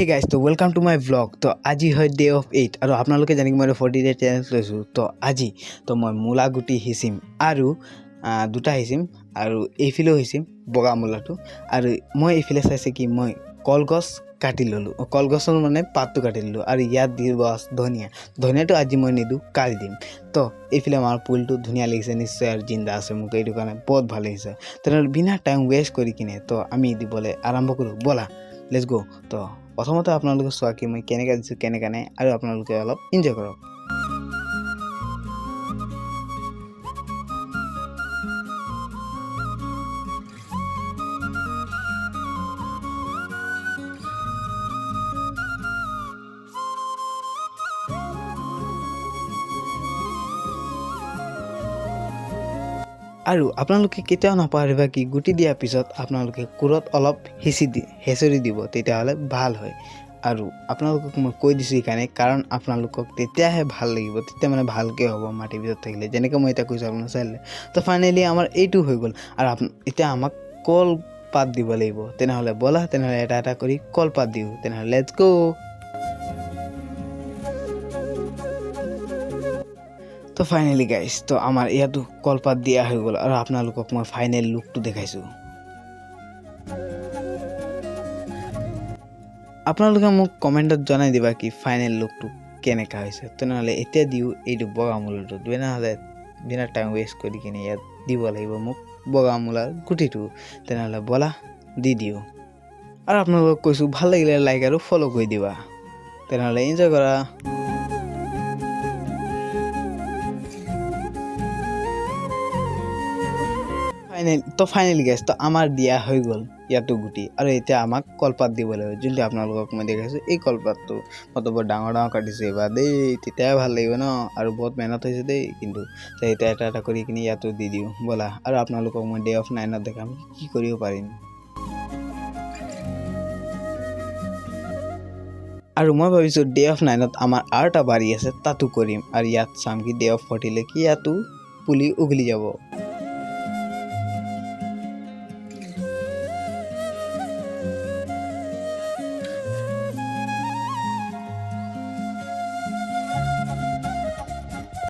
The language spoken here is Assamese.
হে গাইজ, তো ৱেলকাম টু মাই ব্লগ। তো আজি হয় ডে অফ 8 আৰু আপোনালোকে জানি মই 40 ডে চেলেঞ্জ লৈছোঁ। তো আজি মই মূলা গুটি সিঁচিম আৰু দুটা সিঁচিম আৰু এইফালেও সিঁচিম বগা মূলাটো। আৰু মই এইফালে চাইছে কি মই কলগছ কাটি ল'লোঁ, কলগছৰ মানে পাতটো কাটি ল'লোঁ আৰু ইয়াত দিব ধনিয়াটো আজি মই নিদিওঁ, কালি দিম। তো এইফালে আমাৰ পুলটো ধুনীয়া লাগিছে নিশ্চয় আৰু জিন্দা আছে, মোক এইটো কাৰণে বহুত ভাল লাগিছে। তেনেহ'লে বিনা টাইম ৱেষ্ট কৰি কিনে তো আমি দিবলৈ আৰম্ভ কৰোঁ, ব'লা লেটছ গো। তো প্ৰথমতে আপোনালোকে চোৱা কি মই কেনেকৈ দিছোঁ কেনেকৈ নাই, আৰু আপোনালোকে অলপ এনজয় কৰক। আৰু আপোনালোকে কেতিয়াও নাপাহৰিবা কি গুটি দিয়াৰ পিছত আপোনালোকে কোৰত অলপ হেঁচৰি দিব, তেতিয়াহ'লে ভাল হয়। আৰু আপোনালোকক মই কৈ দিছোঁ সেইকাৰণে, কাৰণ আপোনালোকক তেতিয়াহে ভাল লাগিব, তেতিয়া মানে ভালকৈ হ'ব মাটিৰ ভিতৰত থাকিলে, যেনেকৈ মই এতিয়া কৈছোঁ আপোনালোকে চাই ল'লে। তো ফাইনেলি আমাৰ এইটো হৈ গ'ল আৰু এতিয়া আমাক কলপাত দিব লাগিব। তেনেহ'লে ব'লা, তেনেহ'লে এটা এটা কৰি কলপাত দিওঁ, তেনেহ'লে লেটছ গো। তো ফাইনেলি গাইজ, তো আমাৰ ইয়াতো কলপাত দিয়া হৈ গ'ল আৰু আপোনালোকক মই ফাইনেল লুকটো দেখাইছোঁ। আপোনালোকে মোক কমেণ্টত জনাই দিবা কি ফাইনেল লুকটো কেনেকুৱা হৈছে। তেনেহ'লে এতিয়া দিওঁ এইটো বগা মূলাটো, তেনেহ'লে বিনা টাইম ৱেষ্ট কৰি কিনে ইয়াত দিব লাগিব মোক বগা মূলাৰ গুটিটো। তেনেহ'লে ব'লা দি দিওঁ। আৰু আপোনালোকক কৈছোঁ ভাল লাগিলে লাইক আৰু ফ'ল' কৰি দিবা। তেনেহ'লে এনজয় কৰা। ফাইনেলি গাইজ, তো আমাৰ দিয়া হৈ গ'ল ইয়াতো গুটি, আৰু এতিয়া আমাক কলপাত দিব লাগিব, যোনটো আপোনালোকক মই দেখাইছোঁ এই কলপাতটো। মইতো বৰ ডাঙৰ কাটিছোঁ এইবাৰ দেই, তেতিয়াই ভাল লাগিব ন, আৰু বহুত মেহনত হৈছে দেই। কিন্তু এতিয়া এটা এটা কৰি কিনে ইয়াতো দি দিওঁ ব'লা, আৰু আপোনালোকক মই ডে অফ 9ত দেখাম কি কৰিব পাৰিম। আৰু মই ভাবিছোঁ ডে অফ 9ত আমাৰ আৰু এটা বাৰী আছে, তাতো কৰিম, আৰু ইয়াত চাম কি ডে অফ 40 লৈকে ইয়াতো পুলি উঘলি যাব।